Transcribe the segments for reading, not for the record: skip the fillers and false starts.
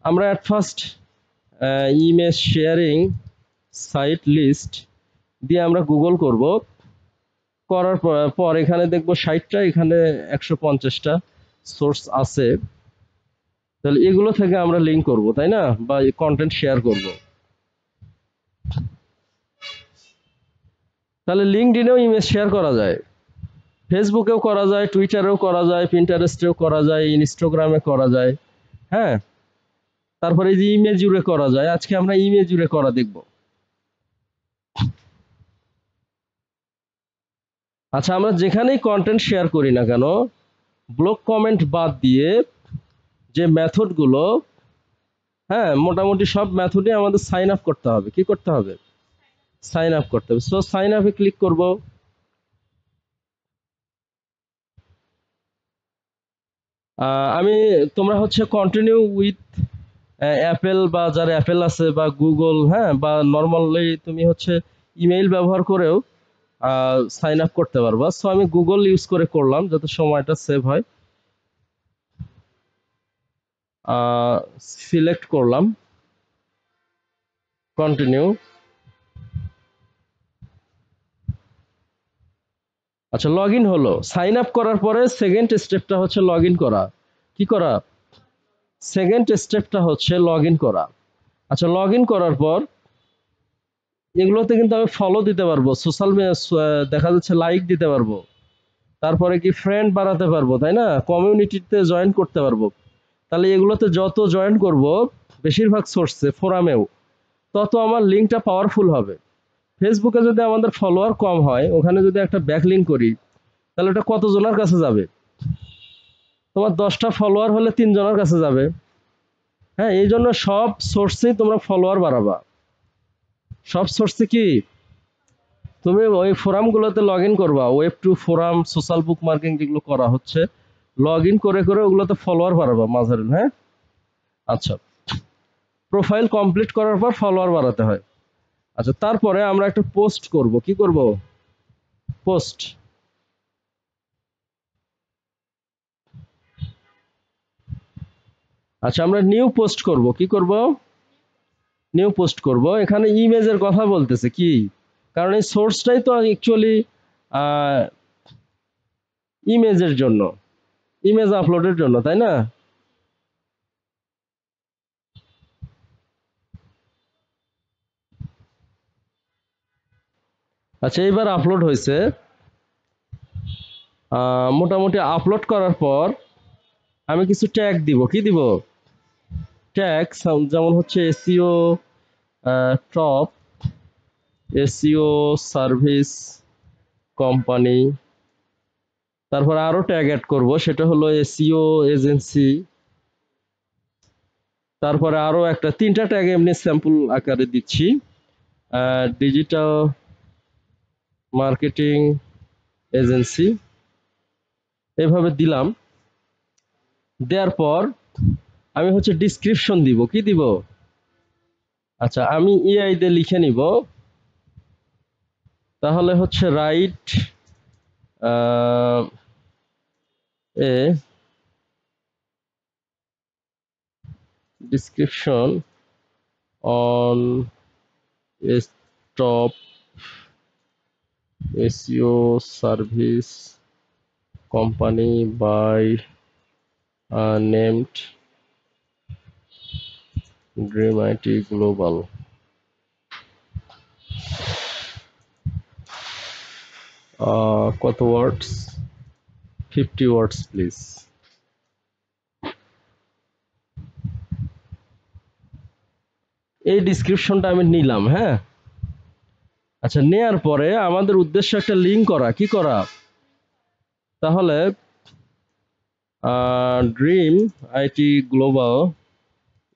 আমরা at first image sharing site list দিয়ে আমরা গুগল করব। করার পর এখানে দেখব 60টা, এখানে 150টা সোর্স আছে। তাহলে এগুলো থেকে আমরা লিঙ্ক করব, তাই না, বা কন্টেন্ট শেয়ার করব। তাহলে লিঙ্কডইনেও ইমেজ শেয়ার করা যায়, ফেসবুকেও করা যায়, টুইটারেও করা যায়, পিন্টারেস্টেও করা যায়, ইনস্টাগ্রামে করা যায়। হ্যাঁ, তারপরে এই যে ইমেজ জুড়ে করা যায়, আজকে আমরা ইমেজ জুড়ে করা দেখব। আচ্ছা, আমরা যেখানেই কন্টেন্ট শেয়ার করি না কেন, ব্লক কমেন্ট বাদ দিয়ে যে মেথডগুলো, হ্যাঁ, মোটামুটি সব মেথডে আমাদের সাইন আপ করতে হবে। কি করতে হবে? সাইন আপ করতে হবে। সো সাইন আপে ক্লিক করব। আমি তোমরা হচ্ছে কন্টিনিউ উইথ অ্যাপেল, বা যার অ্যাপেল আছে, বা গুগল, হ্যাঁ, বা নর্মালি তুমি হচ্ছে ইমেইল ব্যবহার করেও সাইন আপ করতে পারবা। সো আমি গুগল ইউজ করে করলাম যাতে সময়টা সেভ হয়। সিলেক্ট করলাম, কন্টিনিউ। আচ্ছা, লগ ইন হলো। সাইন আপ করার পরে সেকেন্ড স্টেপটা হচ্ছে লগ ইন করা। কি করা? সেকেন্ড স্টেপটা হচ্ছে লগ ইন করা। আচ্ছা, লগ ইন করার পর এগুলোতে কিন্তু আমি ফলো দিতে পারবো, সোশ্যাল দেখা যাচ্ছে লাইক দিতে পারবো, তারপরে কি ফ্রেন্ড বাড়াতে পারবো, তাই না, কমিউনিটিতে জয়েন করতে পারবো। তাহলে এগুলোতে যত জয়েন করব, বেশিরভাগ সোর্সে, ফোরামেও, তত আমার লিঙ্কটা পাওয়ারফুল হবে। ফেসবুকে যদি আমাদের ফলোয়ার কম হয়, ওখানে যদি একটা ব্যাকলিঙ্ক করি, তাহলে ওটা কতজনের কাছে যাবে? তোমার 10টা ফলোয়ার হলে 3 জনের কাছে যাবে। হ্যাঁ, এই জন্য সব সোর্সেই তোমরা ফলোয়ার বাড়াবা। সব সোর্সে কি তুমি ওই ফোরামগুলোতে লগ ইন করবা, ওয়েব টু ফোরাম, সোশ্যাল বুক মার্কিং যেগুলো করা হচ্ছে, লগ ইন করে করে ওগুলোতে ফলোয়ার বাড়াবা মাঝারেন। হ্যাঁ, আচ্ছা, প্রোফাইল কমপ্লিট করার পর ফলোয়ার বাড়াতে হয়। আচ্ছা, তারপরে আমরা একটা পোস্ট করব। কি করব? পোস্ট। আচ্ছা, আমরা নিউ পোস্ট করব। কি করব? নিউ পোস্ট করব। এখানে ইমেজের কথা বলতেছে কি, কারণ এই সোর্সটাই তো অ্যাকচুয়ালি ইমেজের জন্য, ইমেজ আপলোডের জন্য, তাই না? আচ্ছা, এইবার আপলোড হয়েছে। মোটামুটি আপলোড করার পর আমি কিছু ট্যাগ দিব। কি দিব? ট্যাগ, যেমন হচ্ছে SEO top, SEO service company, তারপর আরো ট্যাগ অ্যাড করব, সেটা হলো এসইও এজেন্সি। তারপরে আরো একটা 3টা ট্যাগ এমনি স্যাম্পল আকারে দিচ্ছি। ডিজিটাল মার্কেটিং এজেন্সি, এভাবে দিলাম। দেওয়ার পর আমি হচ্ছে ডিসক্রিপশন দিব। কি দিব? আচ্ছা, আমি এআই দিয়ে লিখে নিব। তাহলে হচ্ছে write a description on a top SEO service company by named Dream IT Global. কত ওয়ার্ডস? 50 ওয়ার্ডস প্লিজ। এই ডিসক্রিপশনটা আমি নিলাম। হ্যাঁ, আচ্ছা, নেয়ার পরে আমাদের উদ্দেশ্য একটা লিঙ্ক করা। কি করা? তাহলে dream IT global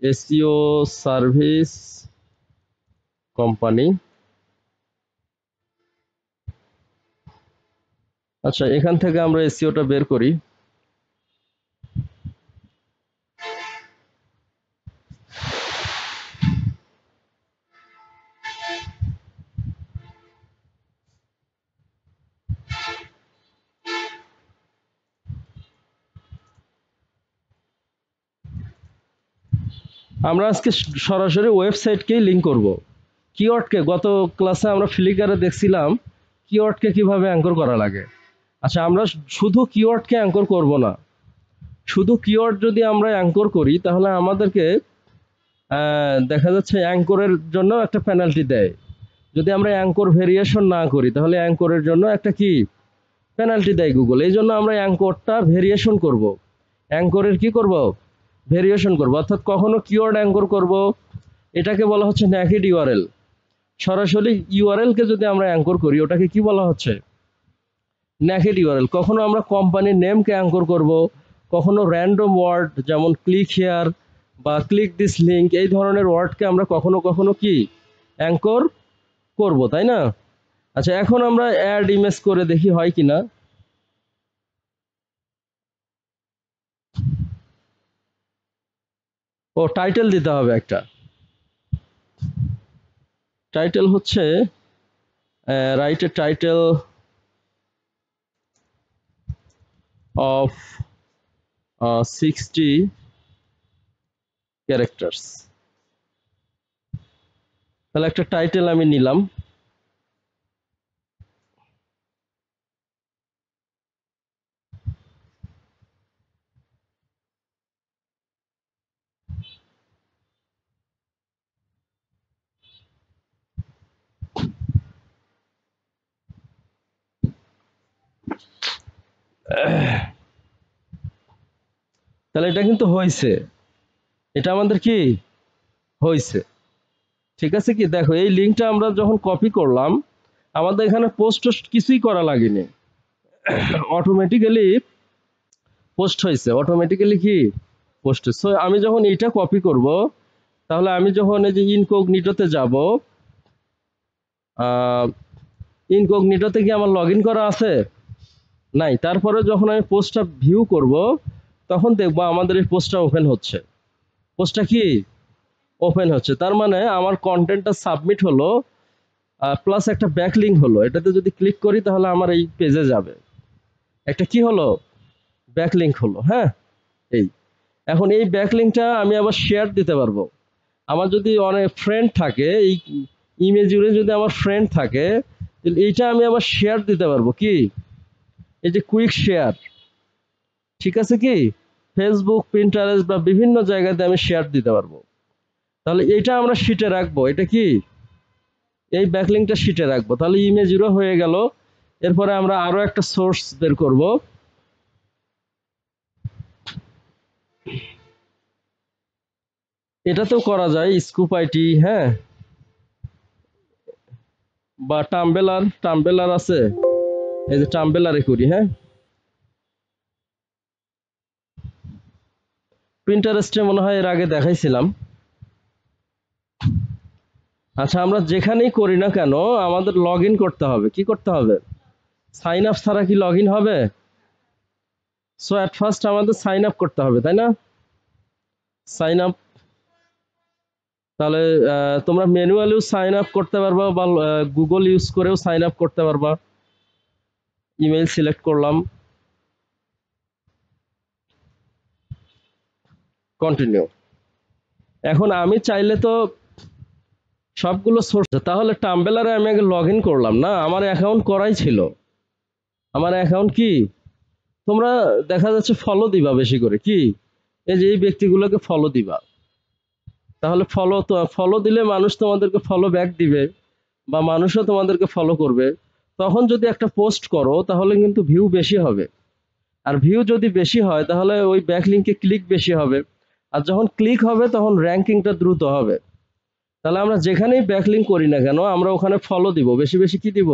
SEO service company. আচ্ছা, এখান থেকে আমরা এসইওটা বের করি। আমরা আজকে সরাসরি ওয়েবসাইটকেই লিঙ্ক করব। কিওয়ার্ডকে গত ক্লাসে আমরা ফ্লিকারে দেখছিলাম কিওয়ার্ডকে কিভাবে অ্যাঙ্কর করা লাগে। আচ্ছা, আমরা শুধু কিওয়ার্ডকে অ্যাঙ্কর করব না। শুধু কিওয়ার্ড যদি আমরা অ্যাঙ্কর করি তাহলে আমাদেরকে দেখা যাচ্ছে অ্যাঙ্করের জন্য একটা পেনাল্টি দেয়। যদি আমরা অ্যাঙ্কর ভেরিয়েশন না করি তাহলে অ্যাঙ্করের জন্য একটা কি পেনাল্টি দেয় গুগল। এই জন্য আমরা অ্যাঙ্করটা ভেরিয়েশন করব। অ্যাঙ্করের কি করব? ভেরিয়েশন করব। অর্থাৎ কখনো কিওয়ার্ড অ্যাঙ্কর করব, এটাকে বলা হচ্ছে নেকেড ইউআরএল। সরাসরি ইউআরএল কে যদি আমরা অ্যাঙ্কর করি ওটাকে কি বলা হচ্ছে? Naked URL. কখনো আমরা কোম্পানির নেমকে অ্যাঙ্কর করব, কখনো র্যান্ডম ওয়ার্ড যেমন ক্লিক হেয়ার বা ক্লিক দিস লিঙ্ক, এই ধরনের ওয়ার্ডকে আমরা কখনো কখনো কি অ্যাঙ্কর করব, তাই না? আচ্ছা, এখন আমরা অ্যাড ইমেজ করে দেখি হয় কিনা। ও টাইটেল দিতে হবে একটা। টাইটেল হচ্ছে write a title of 60 characters. তাহলে একটা টাইটেল আমি নিলাম। তাহলে এটা কিন্তু হয়েছে, এটা আমাদের কি হয়েছে। ঠিক আছে কি, দেখো এই লিঙ্কটা আমরা যখন কপি করলাম আমাদের এখানে পোস্ট কিছুই করা লাগেনি, অটোমেটিক্যালি পোস্ট হয়েছে। অটোমেটিক্যালি কি পোস্ট। সো আমি যখন এটা কপি করব তাহলে আমি যখন এই যে ইনকগনিটোতে যাব, ইনকগনিটোতে কি আমার লগ ইন করা আছে? নাই। তারপরে যখন আমি পোস্টটা ভিউ করব তখন দেখবো আমাদের এই পোস্টটা ওপেন হচ্ছে। পোস্টটা কি ওপেন হচ্ছে, তার মানে আমার কন্টেন্টটা সাবমিট হলো, প্লাস একটা ব্যাকলিঙ্ক হলো। এটাতে যদি ক্লিক করি তাহলে আমার এই পেজে যাবে। একটা কি হলো? ব্যাকলিঙ্ক হলো। হ্যাঁ, এই এখন এই ব্যাকলিঙ্কটা আমি আবার শেয়ার দিতে পারবো। আমার যদি অনেক ফ্রেন্ড থাকে, এই ইমেজ জুড়ে যদি আমার ফ্রেন্ড থাকে তাহলে এইটা আমি আবার শেয়ার দিতে পারবো। কি এই যে কুইক শেয়ার, ঠিক আছে কি ফেসবুক, পিন্টারেস্ট বা বিভিন্ন জায়গাতে আমি শেয়ার দিতে পারবো। তাহলে এটা আমরা শিটে রাখবো। এটা কি এই ব্যাকলিংকটা শিটে রাখবো। তাহলে ইমেজ জিরো হয়ে গেল। এরপরে আমরা আরো একটা সোর্স বের করব। এটাতেও করা যায় স্কুপ আইটি, হ্যাঁ, বা টাম্বেলার আছে, এই যে টাম্বেলারে করি। হ্যাঁ, পিন্টারেস্টে মনে হয় এর আগে দেখাইছিলাম। আচ্ছা, আমরা যেখানেই করি না কেন আমাদের লগ ইন করতে হবে। কি করতে হবে? সাইন আপ ছাড়া কি লগ ইন হবে? সো অ্যাট ফার্স্ট আমাদের সাইন আপ করতে হবে, তাই না? Sign up. তাহলে তোমরা ম্যানুয়ালিও সাইন আপ করতে পারবা বা গুগল ইউজ করেও সাইন আপ করতে পারবা। ইমেল সিলেক্ট করলাম, কন্টিনিউ। এখন আমি চাইলে তো সবগুলো সোর্স, তাহলে টাম্বেলারে আমি আগে লগ ইন করলাম না, আমার অ্যাকাউন্ট করাই ছিল। আমার অ্যাকাউন্ট কি তোমরা দেখা যাচ্ছে ফলো দিবা বেশি করে। কি এই যে এই ব্যক্তিগুলোকে ফলো দিবা। তাহলে ফলো দিলে মানুষ তোমাদেরকে ফলো ব্যাক দিবে বা মানুষও তোমাদেরকে ফলো করবে। তখন যদি একটা পোস্ট করো তাহলে কিন্তু ভিউ বেশি হবে। আর ভিউ যদি বেশি হয় তাহলে ওই ব্যাকলিংকে ক্লিক বেশি হবে। আর যখন ক্লিক হবে তখন র্যাঙ্কিংটা দ্রুত হবে। তাহলে আমরা যেখানেই ব্যাকলিং করি না কেন আমরা ওখানে ফলো দিব, বেশি বেশি কি দিব?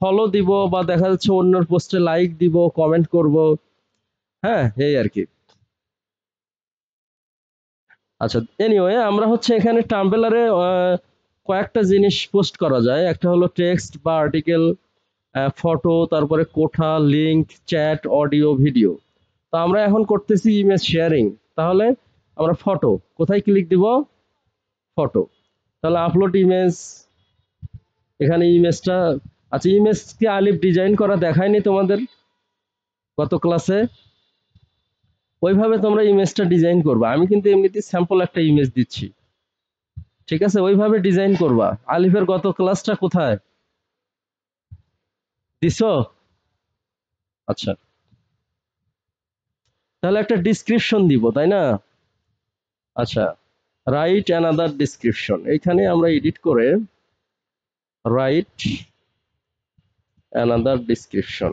ফলো দিব, বা দেখা যাচ্ছে অন্যের পোস্টে লাইক দিব, কমেন্ট করব। হ্যাঁ, এই আর কি। আচ্ছা, এনিওয়ে আমরা হচ্ছে এখানে টাম্বেলারে কয়েকটা জিনিস পোস্ট করা যায়। একটা হলো টেক্সট বা আর্টিকেল, ফটো, তারপরে কোঠা, লিঙ্ক, চ্যাট, অডিও, ভিডিও। তো আমরা এখন করতেছি ইমেজ শেয়ারিং। তাহলে আমরা ফটো, কোথায় ক্লিক দিব? ফটো। তাহলে আপলোড ইমেজ, এখানে ইমেজটা। আচ্ছা, ইমেজ কি আলিফ ডিজাইন করা দেখায়নি তোমাদের গত ক্লাসে? ওইভাবে তোমরা ইমেজটা ডিজাইন করবা। আমি কিন্তু এমনিতে স্যাম্পল একটা ইমেজ দিচ্ছি, ঠিক আছে? ওইভাবে ডিজাইন করবা। আলিফের গত ক্লাসটা কোথায় দিছো? আচ্ছা, তাহলে একটা ডিসক্রিপশন দিব, তাই না? আচ্ছা, রাইট অ্যানাদার ডিসক্রিপশন, এইখানে আমরা এডিট করে রাইট অ্যানাদার ডিসক্রিপশন।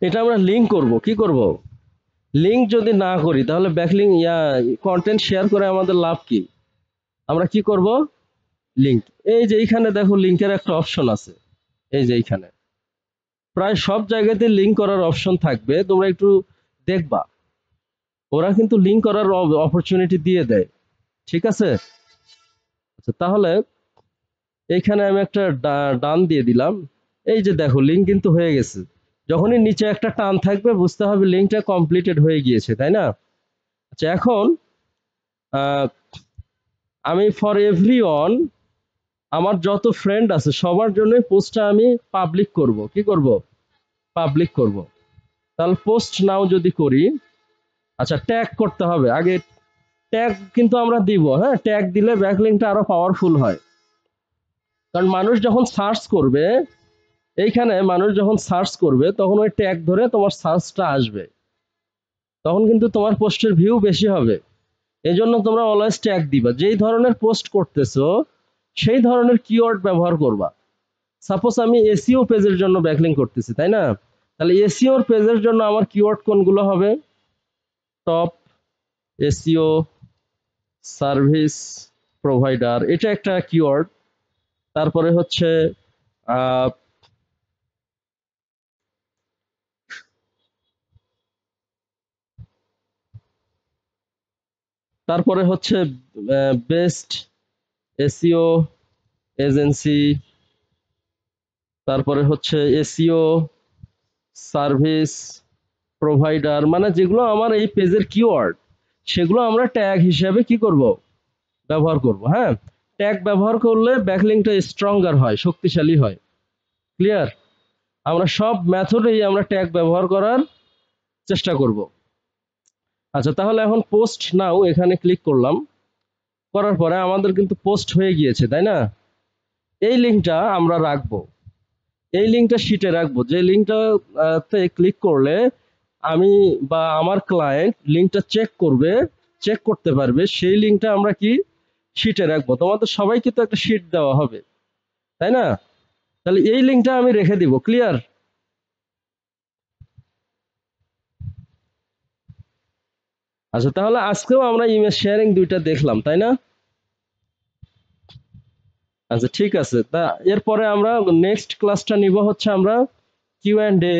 এটা আমরা লিংক করব, কি করব? লিংক যদি না করি তাহলে ব্যাকলিং কন্টেন্ট শেয়ার করে আমাদের লাভ কি? আমরা কি করব? লিংক। এই যে এইখানে দেখো লিংকের একটা অপশন আছে, এই যে এইখানে প্রায় সব জায়গাতে লিংক করার অপশন থাকবে, তোমরা একটু দেখবা। ওরা কিন্তু লিংক করার অপরচুনিটি দিয়ে দেয়, ঠিক আছে? আচ্ছা, তাহলে এইখানে আমি একটা ডান দিয়ে দিলাম। এই যে দেখো লিংক কিন্তু হয়ে গেছে। যখনই নিচে একটা টান থাকবে বুঝতে হবে লিংকটা কমপ্লিটেড হয়ে গিয়েছে, তাই না? আচ্ছা, এখন আমি ফর এভরিওয়ান, আমার যত ফ্রেন্ড আছে সবার জন্য পোস্টটা আমি পাবলিক করব। কি করব? পাবলিক করব। তাহলে পোস্ট নাও যদি করি, আচ্ছা ট্যাগ করতে হবে আগে। ট্যাগ কিন্তু আমরা দিব, হ্যাঁ, ট্যাগ দিলে ব্যাকলিংকটা আরো পাওয়ারফুল হয়। কারণ মানুষ যখন সার্চ করবে, এইখানে মানুষ যখন সার্চ করবে তখন ওই ট্যাগ ধরে তোমার সার্চটা আসবে, তখন কিন্তু তোমার পোস্টের ভিউ বেশি হবে। এই জন্য তোমরা অলওয়েজ ট্যাগ দিবা। যেই ধরনের পোস্ট করতেছো সেই ধরনের কিওয়ার্ড ব্যবহার করবা। সাপোজ আমি এসইও পেজের জন্য ব্যাকলিংক করতেছি, তাই না? তাহলে এসইও পেজের জন্য আমার কিওয়ার্ড কোনগুলো হবে? টপ এসইও সার্ভিস প্রোভাইডার, এটা একটা কিওয়ার্ড। তারপরে হচ্ছে আহ, তারপরে হচ্ছে বেস্ট এসইও এজেন্সি, তারপরে হচ্ছে এসইও সার্ভিস প্রোভাইডার, মানে যেগুলো আমার এই পেজের কিওয়ার্ড সেগুলো আমরা ট্যাগ হিসেবে কি করব? ব্যবহার করব। হ্যাঁ, ট্যাগ ব্যবহার করলে ব্যাকলিংকটা স্ট্রঙ্গার হয়, শক্তিশালী হয়। ক্লিয়ার? আমরা সব মেথডেই আমরা ট্যাগ ব্যবহার করার চেষ্টা করব। আচ্ছা, তাহলে এখন পোস্ট নাও এখানে ক্লিক করলাম, করার পরে আমাদের কিন্তু পোস্ট হয়ে গিয়েছে, তাই না? এই লিঙ্কটা আমরা রাখবো, এই লিঙ্কটা শিটে রাখবো। যে লিঙ্কটা তে ক্লিক করলে আমি বা আমার ক্লায়েন্ট লিঙ্কটা চেক করতে পারবে, সেই লিঙ্কটা আমরা কি শিটে রাখবো। তোমাদের সবাইকে তো একটা শিট দেওয়া হবে, তাই না? তাহলে এই লিঙ্কটা আমি রেখে দিব। ক্লিয়ার? আচ্ছা, তাহলে আজকেও আমরা ইমেজ শেয়ারিং দুইটা দেখলাম, তাই না? আচ্ছা, ঠিক আছে। তা এরপরে আমরা নেক্সট ক্লাসটা নিব হচ্ছে আমরা কিউ অ্যান্ড এ।